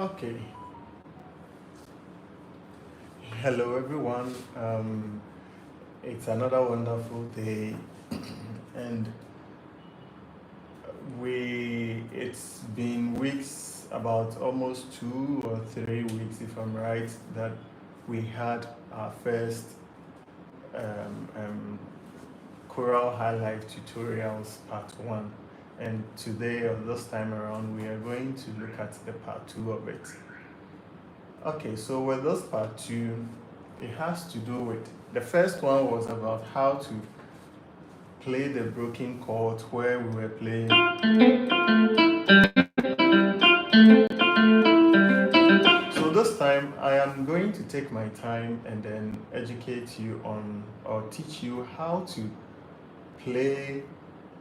Okay. Hello, everyone. It's another wonderful day, and it's been weeks, about almost 2 or 3 weeks, if I'm right, that we had our first um, um, Choral Hilife tutorials part one. And today, or this time around, we are going to look at the part two of it. Okay, so with this part two, it has to do with the first one was about how to play the broken chords where we were playing. So this time I am going to take my time and then educate you on or teach you how to play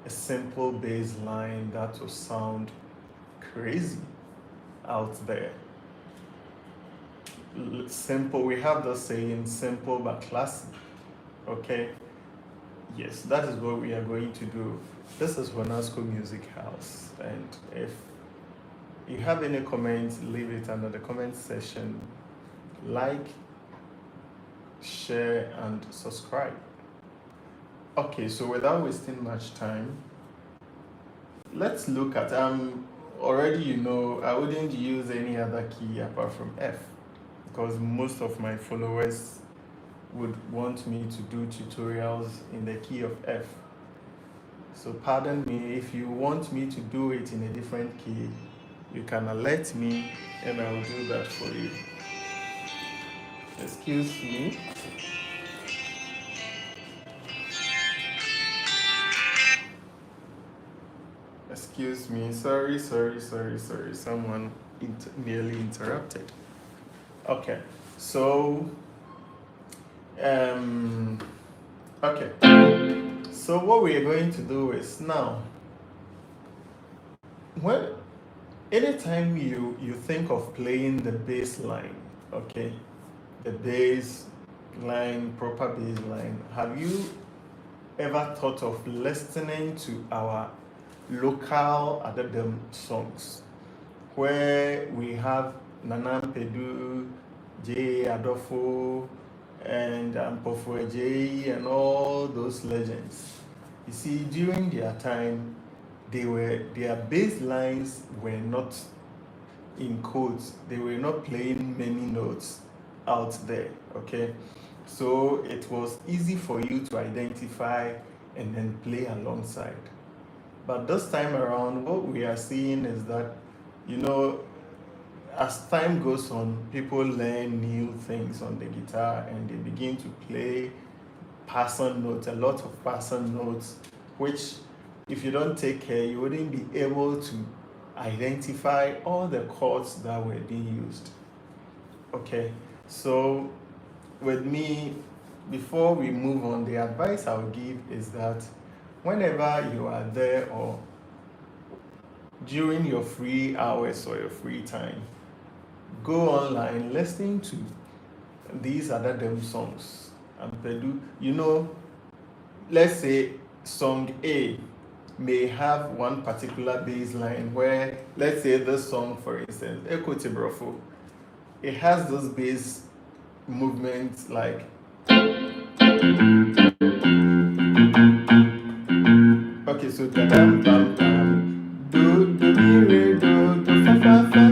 a simple bass line that will sound crazy out there. Simple, we have the saying simple but classy. Okay? Yes, that is what we are going to do. This is Honasco Music House, and if you have any comments, leave it under the comment section. Like, share, and subscribe. Okay, so without wasting much time, let's look at already you know I wouldn't use any other key apart from F because most of my followers would want me to do tutorials in the key of F. So pardon me, if you want me to do it in a different key, you can alert me and I will do that for you. Excuse me. Excuse me. Sorry. Someone nearly interrupted. Okay. So, um, okay. So what we are going to do is now, when anytime you think of playing the bass line, okay, the bass line, proper bass line, have you ever thought of listening to our local Adadam songs where we have Nana Pedu, J. Adolfo, and Pofo J, and all those legends? You see, during their time, their bass lines were not in codes. They were not playing many notes out there. Okay, so it was easy for you to identify and then play alongside. But this time around, what we are seeing is that, you know, as time goes on, people learn new things on the guitar and they begin to play pattern notes, a lot of pattern notes, which if you don't take care, you wouldn't be able to identify all the chords that were being used. Okay, so with me, before we move on, the advice I'll give is that whenever you are there or during your free hours or your free time, go online, listen to these other them songs and Pedu. You know, let's say song A may have one particular bass line where, let's say this song, for instance, Eko Tibrofo, it has those bass movements like, okay, so da dam bam bam, do mi re do fa fa fa,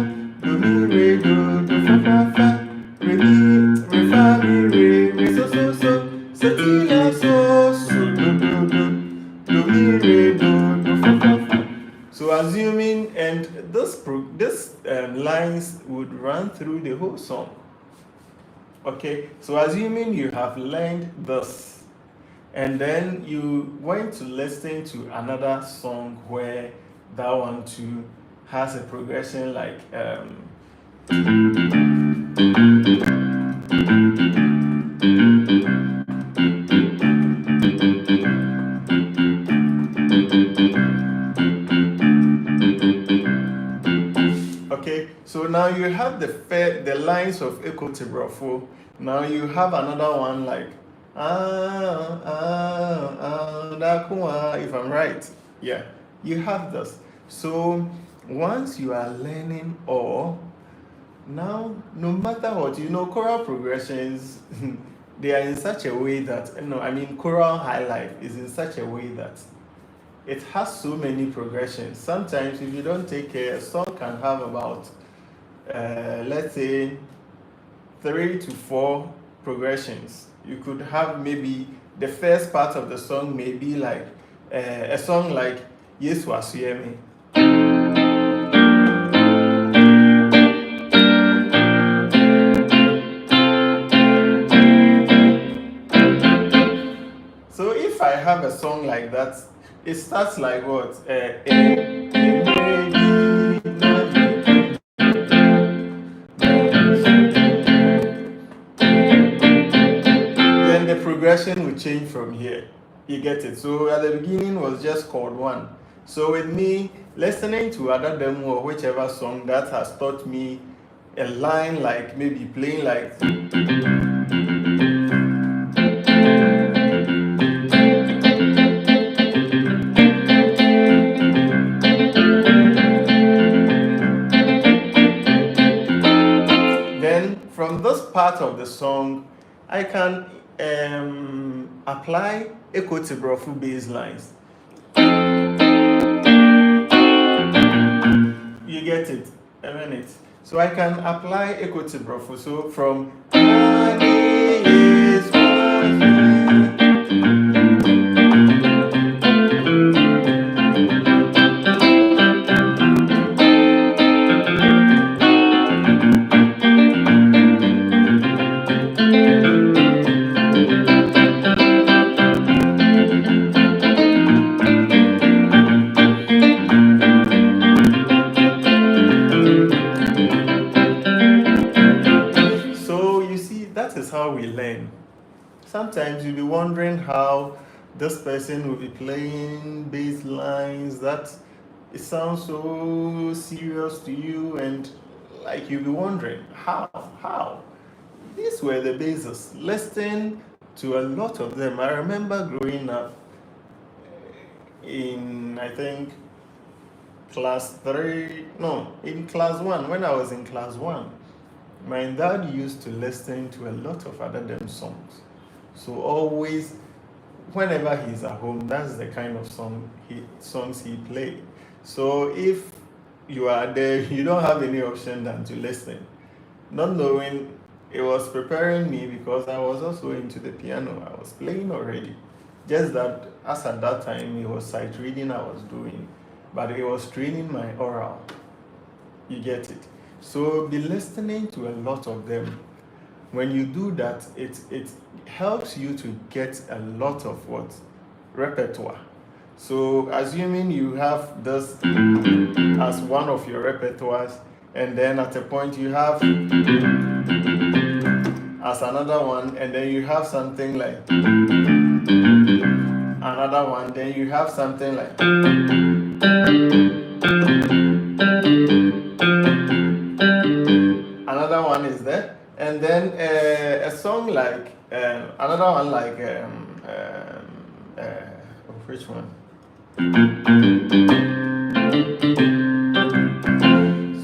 do mi re do fa fa fa, re mi re fa mi re so ti la so do mi re do fa fa fa. So assuming, and this lines would run through the whole song. Okay, so assuming you have learned this, and then you went to listen to another song where that one too has a progression like okay, so now you have the lines of Eko Tibrafo. Now you have another one like if I'm right. Yeah, you have this. So once you are learning all, Now, no matter what, choral progressions, they are in such a way that, choral Hilife is in such a way that it has so many progressions. Sometimes, if you don't take care, a song can have about, let's say, 3 to 4 progressions. You could have maybe the first part of the song may be like a song like Yesu Asuyemi. So if I have a song like that, it starts like what? Then the progression will change from here. You get it? So at the beginning was just chord 1. So with me, listening to other demo or whichever song that has taught me a line like maybe playing like, then from this part of the song, I can apply Ekotibrofu bass lines. You get it? A minute. So I can apply Ekotibrofu. So from how we learn. Sometimes you'll be wondering how this person will be playing bass lines that it sounds so serious to you, and like you'll be wondering how. These were the bases. Listen to a lot of them. I remember growing up in, I think, class 3, no, in class 1, when I was in class 1. My dad used to listen to a lot of other them songs. So always, whenever he's at home, that's the kind of songs he played. So if you are there, you don't have any option than to listen. Not knowing, it was preparing me because I was also into the piano. I was playing already. Just that, as at that time, it was sight reading I was doing, but it was training my oral. You get it? So be listening to a lot of them. When you do that, it helps you to get a lot of what? Repertoire. So assuming you have this as one of your repertoires, and then at a point you have as another one, and then you have something like another one, then you have something like another one is there, and then a song like another one like which one?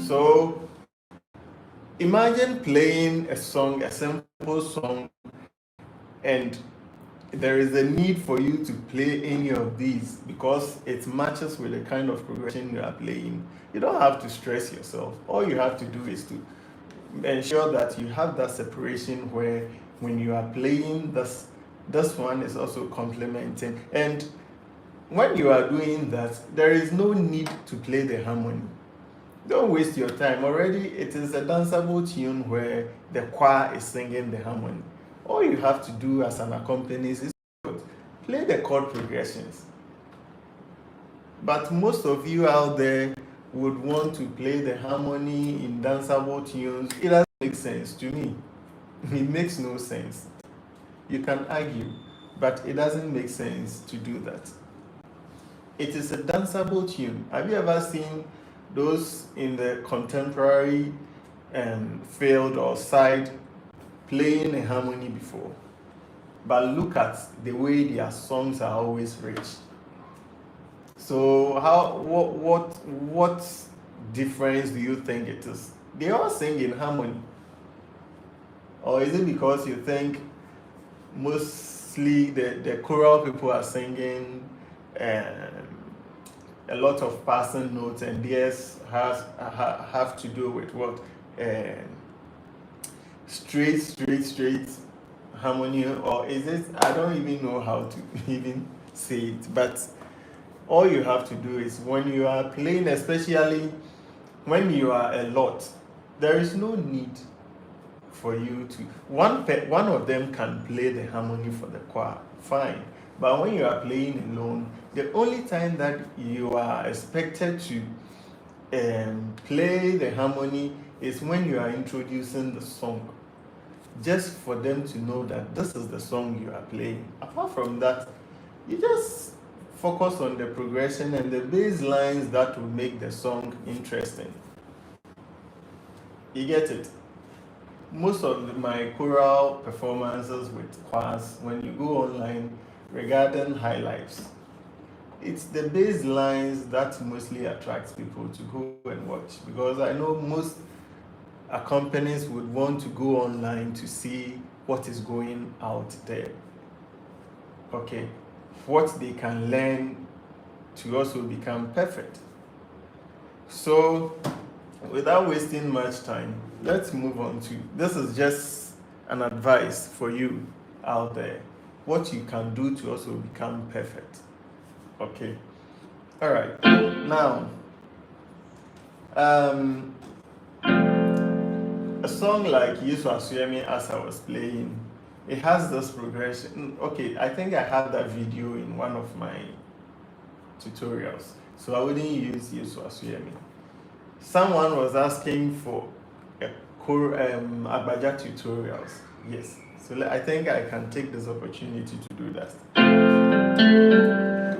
So imagine playing a song, a simple song, and there is a need for you to play any of these because it matches with the kind of progression you are playing. You don't have to stress yourself. All you have to do is to ensure that you have that separation where when you are playing this one is also complementing, and when you are doing that, there is no need to play the harmony. Don't waste your time. Already it is a danceable tune where the choir is singing the harmony. All you have to do as an accompanist is play the chord progressions. But most of you out there would want to play the harmony in danceable tunes. It doesn't make sense to me. It makes no sense. You can argue, but it doesn't make sense to do that. It is a danceable tune. Have you ever seen those in the contemporary field or side playing a harmony before? But look at the way their songs are always rich. So what difference do you think it is? they all sing in harmony? Or is it because you think mostly the choral people are singing a lot of passing notes, and theirs have to do with what? Straight harmony? Or is it, I don't even know how to even say it, but all you have to do is when you are playing, especially when you are a lot, there is no need for you to, one of them can play the harmony for the choir, fine. But when you are playing alone, the only time that you are expected to play the harmony is when you are introducing the song, just for them to know that this is the song you are playing. Apart from that, you just focus on the progression and the bass lines that will make the song interesting. You get it? Most of my choral performances with choirs, when you go online regarding Hilife, it's the bass lines that mostly attracts people to go and watch, because I know most companies would want to go online to see what is going out there. Okay, what they can learn to also become perfect. So, without wasting much time, let's move on to, this is just an advice for you out there, what you can do to also become perfect. Okay. All right. Now, a song like Yesu Asuyemi, as I was playing, it has this progression. Okay, I think I have that video in one of my tutorials, so I wouldn't use Yesu Asuyemi. Someone was asking for a Agbaja tutorials. Yes, so I think I can take this opportunity to do that.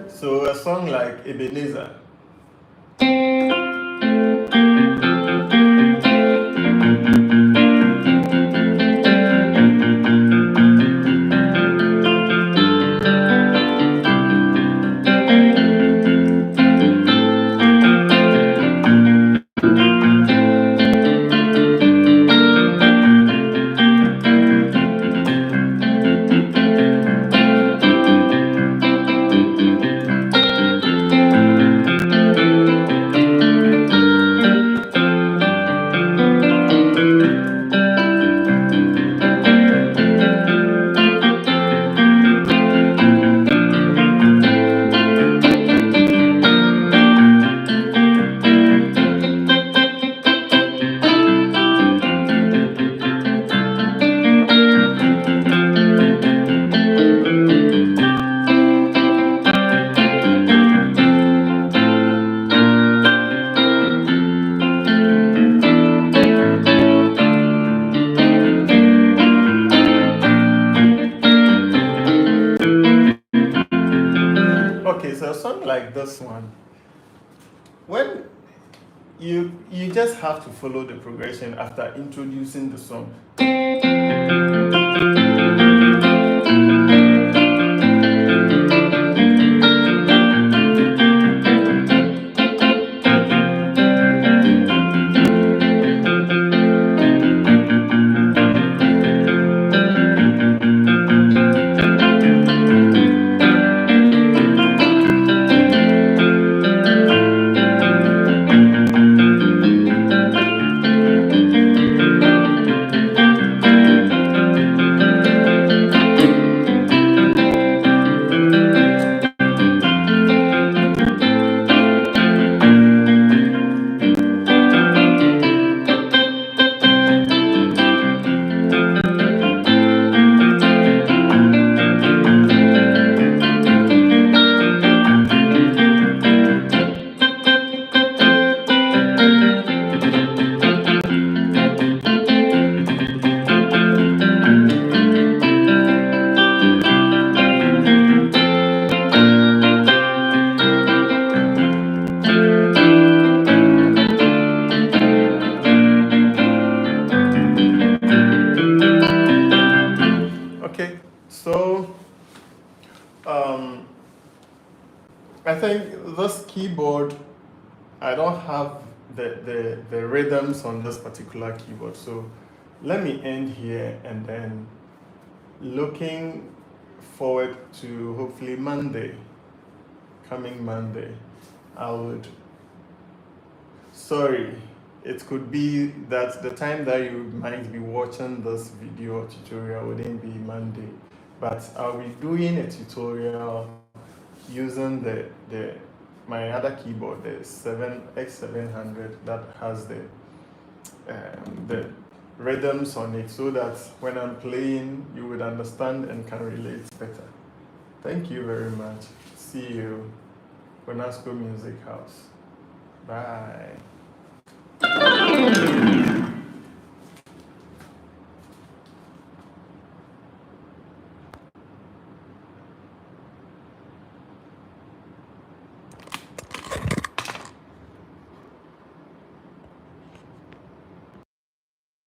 So a song like Ebenezer. Okay, so a song like this one, when you just have to follow the progression after introducing the song. Okay, so I think this keyboard, I don't have the rhythms on this particular keyboard. So let me end here, and then looking forward to hopefully coming Monday, I would, sorry, it could be that the time that you might be watching this video or tutorial wouldn't be Monday, but I'll be doing a tutorial using the my other keyboard, the X700, that has the rhythms on it, so that when I'm playing, you would understand and can relate better. Thank you very much. See you, Bonasco Music House. Bye.